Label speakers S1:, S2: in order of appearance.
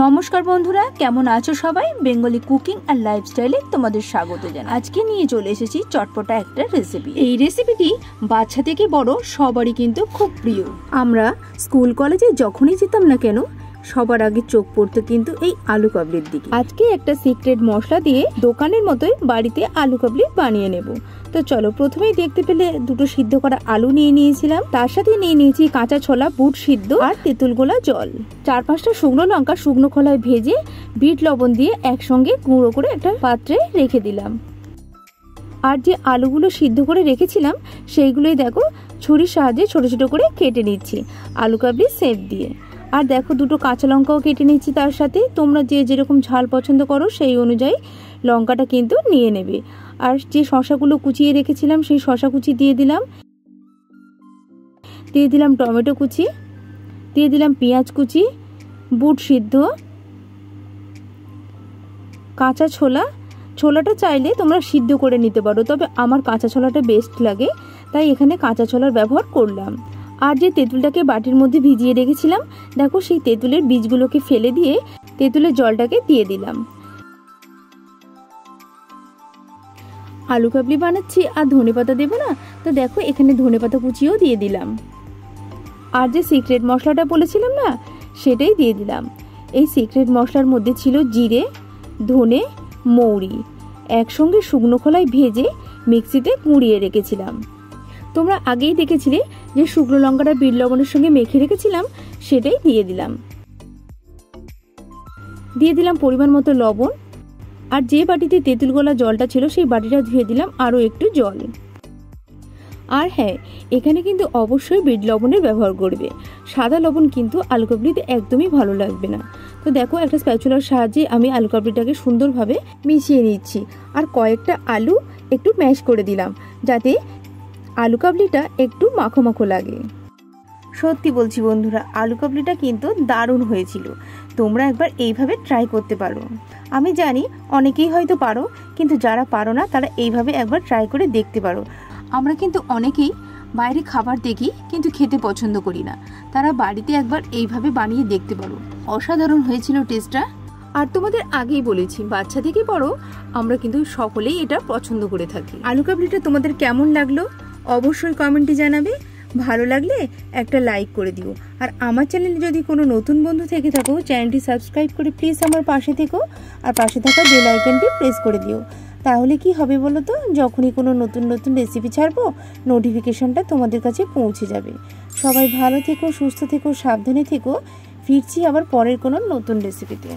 S1: নমস্কার বন্ধুরা, কেমন আছো সবাই? বেঙ্গলি কুকিং আর লাইফস্টাইলে তোমাদের স্বাগত জানাই। আজকে নিয়ে চলে এসেছি চটপটা একটা রেসিপি। এই রেসিপিটি বাচ্চা থেকে বড় সবারই কিন্তু খুব প্রিয়। আমরা স্কুল কলেজে যখনই যেতাম না কেন, সবার আগে চোখ পড়তো কিন্তু এই আলু কাবলির দিকে। আজকে একটা সিক্রেট মশলা দিয়ে দোকানের মতোই বাড়িতে আলু কাবলি বানিয়ে নেব। তো চলো, প্রথমেই দেখতে পেলে দুটো সিদ্ধ করা আলু নিয়ে নিয়েছিলাম, তার সাথে নিয়ে নিয়েছি কাঁচা ছোলা, বুট সিদ্ধ আর তেঁতুল গোলা জল। 4-5টা শুকনো লঙ্কা শুকনো খোলায় ভেজে বিট লবণ দিয়ে একসঙ্গে গুঁড়ো করে একটা পাত্রে রেখে দিলাম। আর যে আলুগুলো সিদ্ধ করে রেখেছিলাম সেইগুলোই দেখো ছুরির সাহায্যে ছোট ছোট করে কেটে নিচ্ছি আলু কাবলি শেপ দিয়ে। আর দেখো দুটো কাঁচা লঙ্কাও কেটে নিচ্ছি তার সাথে। তোমরা যে যেরকম ঝাল পছন্দ করো সেই অনুযায়ী লঙ্কাটা কিন্তু নিয়ে নেবে। আর যে শসাগুলো কুচিয়ে রেখেছিলাম সেই শসা কুচি দিয়ে দিলাম, টমেটো কুচি, দিয়ে দিলাম পেঁয়াজ কুচি, বুট সিদ্ধ, কাঁচা ছোলাটা চাইলে তোমরা সিদ্ধ করে নিতে পারো, তবে আমার কাঁচা ছোলাটা বেস্ট লাগে তাই এখানে কাঁচা ছোলার ব্যবহার করলাম। আর যে তেঁতুলটাকে বাটির মধ্যে ভিজিয়ে রেখেছিলাম, দেখো সেই তেঁতুলের বীজগুলোকে ফেলে দিয়ে তেঁতুলের জলটাকে দিয়ে দিলাম। আলু কাবলি বানাচ্ছি আর ধনেপাতা দেবো না, তো দেখো এখানে ধনেপাতা কুচিও দিয়ে দিলাম। আর যে সিক্রেট মশলাটা বলেছিলাম না, সেটাই দিয়ে দিলাম। এই সিক্রেট মশলার মধ্যে ছিল জিরে, ধনে, মৌরি একসঙ্গে শুকনো খোলায় ভেজে মিক্সিতে গুঁড়িয়ে রেখেছিলাম। তোমরা আগেই দেখেছিলে যে শুকনো লঙ্কাটা বিট লবণের সঙ্গে মেখে রেখেছিলাম, সেটাই দিয়ে দিলাম পরিমাণ মতো লবণ। আর যে বাটিতে তেঁতুল গোলা জলটা ছিল সেই বাটিটা ধুয়ে দিলাম আরও একটু জল। আর হ্যাঁ, এখানে কিন্তু অবশ্যই বিট লবণের ব্যবহার করবে, সাদা লবণ কিন্তু আলু কাবলিতে একদমই ভালো লাগবে না। তো দেখো একটা স্প্যাচুলার সাহায্যে আমি আলু কাবলিটাকে সুন্দরভাবে মিশিয়ে নিচ্ছি। আর কয়েকটা আলু একটু ম্যাশ করে দিলাম যাতে আলু কাবলিটা একটু মাখো মাখো লাগে। সত্যি বলছি বন্ধুরা, আলু কাবলিটা কিন্তু দারুণ হয়েছিল। তোমরা একবার এইভাবে ট্রাই করতে পারো। আমি জানি অনেকেই হয়তো পারো, কিন্তু যারা পারো না তারা এইভাবে একবার ট্রাই করে দেখতে পারো। আমরা কিন্তু অনেকেই বাইরে খাবার দেখি কিন্তু খেতে পছন্দ করি না, তারা বাড়িতে একবার এইভাবে বানিয়ে দেখতে পারো। অসাধারণ হয়েছিল টেস্টটা। আর তোমাদের আগেই বলেছি, বাচ্চা থেকে বড় আমরা কিন্তু সকলেই এটা পছন্দ করে থাকি। আলু কাবলিটা তোমাদের কেমন লাগলো অবশ্যই কমেন্টে জানাবে। ভালো লাগলে একটা লাইক করে দিও। আর আমার চ্যানেলে যদি কোনো নতুন বন্ধু থেকে থাকো, চ্যানেলটি সাবস্ক্রাইব করে প্লিজ আমার পাশে থেকো, আর পাশে থাকা বেল আইকনটি প্রেস করে দিও। তাহলে কি হবে বলো তো, যখনই কোনো নতুন রেসিপি ছাড়বো নোটিফিকেশনটা তোমাদের কাছে পৌঁছে যাবে। সবাই ভালো থেকো, সুস্থ থেকো, সাবধানে থেকো। ফিরছি আবার পরের কোনো নতুন রেসিপিতে।